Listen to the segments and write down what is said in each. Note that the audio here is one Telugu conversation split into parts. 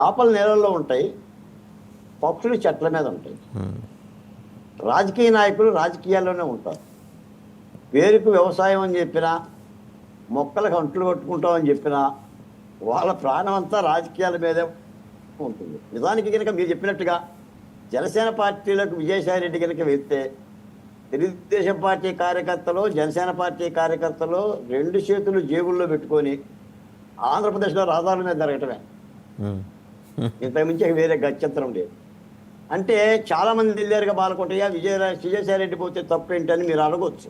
చేపలు నీళ్ళల్లో ఉంటాయి, పక్షులు చెట్ల మీద ఉంటాయి. రాజకీయ నాయకులు రాజకీయాల్లోనే ఉంటారు. పేరుకు వ్యవసాయం అని చెప్పినా, మొక్కలకు అంట్లు కట్టుకుంటామని చెప్పినా, వాళ్ళ ప్రాణం అంతా రాజకీయాల మీదే ఉంటుంది. నిజానికి కనుక మీరు చెప్పినట్టుగా జనసేన పార్టీలకు విజయసాయి రెడ్డి కనుక వెళ్తే, తెలుగుదేశం పార్టీ కార్యకర్తలు, జనసేన పార్టీ కార్యకర్తలు 2 చేతులు జేబుల్లో పెట్టుకొని ఆంధ్రప్రదేశ్లో రహదారుల మీద జరగటమే. ఇంతకుమించి వేరే గత్యంతరం లేదు. అంటే చాలామంది వెళ్ళారుగా బాలకోటయ్య, విజయసాయి రెడ్డి పోతే తప్పు ఏంటని మీరు అడగొచ్చు.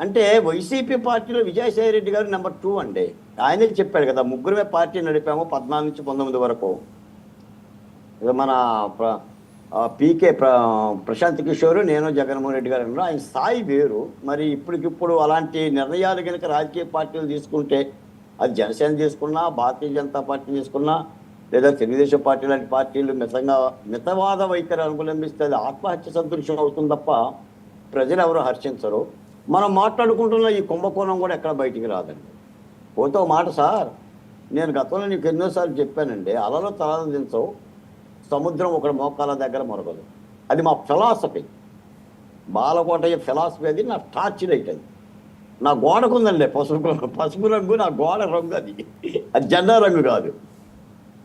అంటే వైసీపీ పార్టీలో విజయసాయి రెడ్డి గారు నెంబర్ 2 అండి. ఆయనే చెప్పాడు కదా, ముగ్గురమే పార్టీ నడిపాము 14 నుంచి 19 వరకు. మన పీకే ప్రశాంత్ కిషోర్, నేను, జగన్మోహన్ రెడ్డి గారు అన్నారు. ఆయన స్థాయి వేరు. మరి ఇప్పటికిప్పుడు అలాంటి నిర్ణయాలు కనుక రాజకీయ పార్టీలు తీసుకుంటే, అది జనసేన తీసుకున్నా, భారతీయ జనతా పార్టీ తీసుకున్నా, లేదా తెలుగుదేశం పార్టీ లాంటి పార్టీలు మితవాద వైఖరి అనులంబిస్తే అది ఆత్మహత్య సదృశ్యం అవుతుంది తప్ప ప్రజలు ఎవరు హర్షించరు. మనం మాట్లాడుకుంటున్న ఈ కుంభకోణం కూడా ఎక్కడ బయటికి రాదండి. పోతే మాట సార్, నేను గతంలో నీకు ఎన్నోసార్లు చెప్పానండి, అలలో తలాలు దించవు, సముద్రం ఒకటి మోకాల దగ్గర మొరగదు. అది మా ఫిలాసఫీ, బాలకోటయ్య ఫిలాసఫీ. అది నా టార్చ్ లైట్. అది నా గోడకు ఉందండి, పసుపు రంగు నా గోడ రంగు. అది జెండా రంగు కాదు.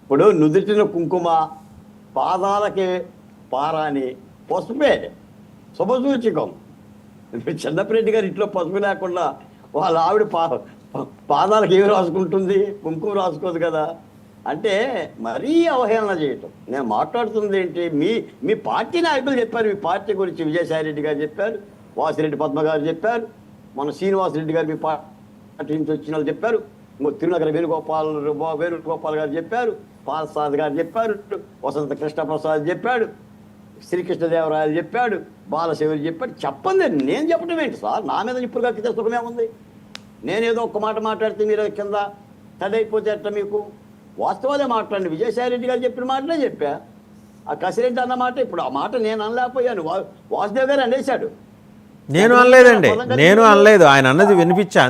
ఇప్పుడు నుదుటిన కుంకుమ, పాదాలకి పారాని పసుపే శుభసూచకం. చంద్రప్రెడ్డి గారు ఇంట్లో పసుపు లేకుండా వాళ్ళ ఆవిడ పాదాలకు ఏమి రాసుకుంటుంది? కుంకుమ రాసుకోదు కదా. అంటే మరీ అవహేళన చేయటం. నేను మాట్లాడుతుంది ఏంటి, మీ పార్టీ నాయకులు చెప్పారు మీ పార్టీ గురించి. విజయసాయి రెడ్డి గారు చెప్పారు, వాసిరెడ్డి పద్మ గారు చెప్పారు, మన శ్రీనివాసరెడ్డి గారు మీ పార్టీ నుంచి వచ్చిన వాళ్ళు చెప్పారు, తిరునగర వేణుగోపాల్ గారు చెప్పారు, పాల్సాద్ గారు చెప్పారు, వసంత కృష్ణప్రసాద్ చెప్పాడు, శ్రీకృష్ణదేవరాయలు చెప్పాడు, బాలశివరి చెప్పాడు. చెప్పండి, నేను చెప్పడం ఏంటి సార్? నా మీద ఇప్పుడు కక్కితే సుఖమేముంది? నేనేదో ఒక్క మాట మాట్లాడితే మీరు కింద తదైపోతే ఎట్లా? మీకు వాస్తవాలే మాట్లాడండి. విజయసాయి రెడ్డి గారు చెప్పిన మాటలే చెప్పా. ఆ కసిరెడ్డి అన్న మాట, ఇప్పుడు ఆ మాట నేను అనలేకపోయాను, వాసుదేవ్ గారు అనేశాడు. నేను అనలేదండి, నేను అనలేదు, ఆయన అన్నది వినిపించా.